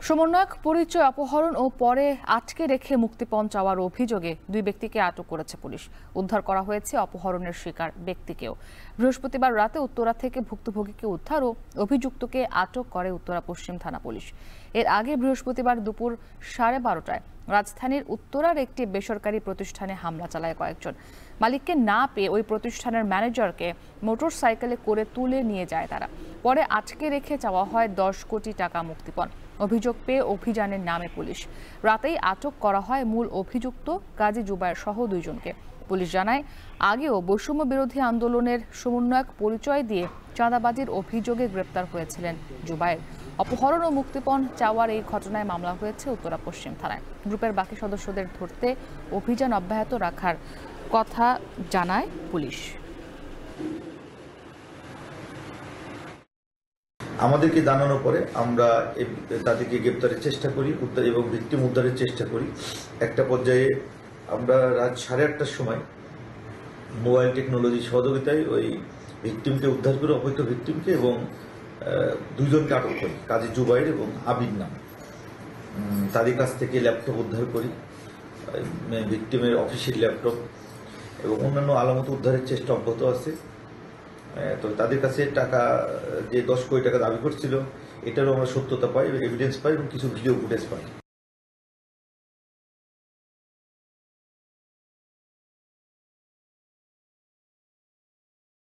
সমন্বয়ক পরিচয় অপহরণ ও পরে আটকে রেখে মুক্তিপণ চাওয়ার অভিযোগে দুই ব্যক্তিকে আটক করেছে পুলিশ। উদ্ধার করা হয়েছে অপহরণের শিকার ব্যক্তিকেও। বৃহস্পতিবার রাতে উত্তরা থেকে ভুক্তভোগীকে উদ্ধার ও অভিযুক্তকে আটক করে উত্তরা পশ্চিম থানা পুলিশ। এর আগে বৃহস্পতিবার দুপুর 12:30টায় রাজধানীর উত্তরার একটি বেসরকারি প্রতিষ্ঠানে হামলা চালায় কয়েকজন। মালিককে না পেয়ে ওই প্রতিষ্ঠানের ম্যানেজারকে মোটরসাইকেলে করে তুলে নিয়ে যায় তারা। পরে আটকে রেখে চাওয়া হয় 10 কোটি টাকা মুক্তিপণ। অভিযোগ পেয়ে অভিযানের নামে পুলিশ। রাতেই আটক করা হয় মূল অভিযুক্ত কাজী জুবায়ের সহ দুইজনকে। পুলিশ জানায়, আগেও বৈষম্য বিরোধী আন্দোলনের সমন্বয়ক পরিচয় দিয়ে চাঁদাবাজির অভিযোগে গ্রেপ্তার হয়েছিলেন জুবায়ের। অপহরণ ও মুক্তিপণ চাওয়ার এই ঘটনায় মামলা হয়েছে উত্তরা পশ্চিম থানায়। গ্রুপের বাকি সদস্যদের ধরতে অভিযান অব্যাহত রাখার কথা জানায় পুলিশ। আমাদেরকে জানানোর পরে আমরা তাদেরকে গ্রেপ্তারের চেষ্টা করি এবং ভিকটিম উদ্ধারের চেষ্টা করি। একটা পর্যায়ে আমরা রাত 8:30টার সময় মোবাইল টেকনোলজির সহযোগিতায় ওই ভিকটিমকে উদ্ধার করে অপহৃত ভিকটিমকে এবং দুইজনকে আটক করি, কাজী জুবায়ের এবং আবির নাম। তাদের কাছ থেকে ল্যাপটপ উদ্ধার করি, ভিকটিমের অফিসের ল্যাপটপ এবং অন্যান্য আলামত উদ্ধারের চেষ্টা অব্যাহত আছে। তো তাদের কাছে টাকা যে 10 কোটি টাকা দাবি করছিল, এটারও আমরা সত্যতা পাই, এভিডেন্স পাই এবং কিছু ভিডিও ফুটেজ পাই।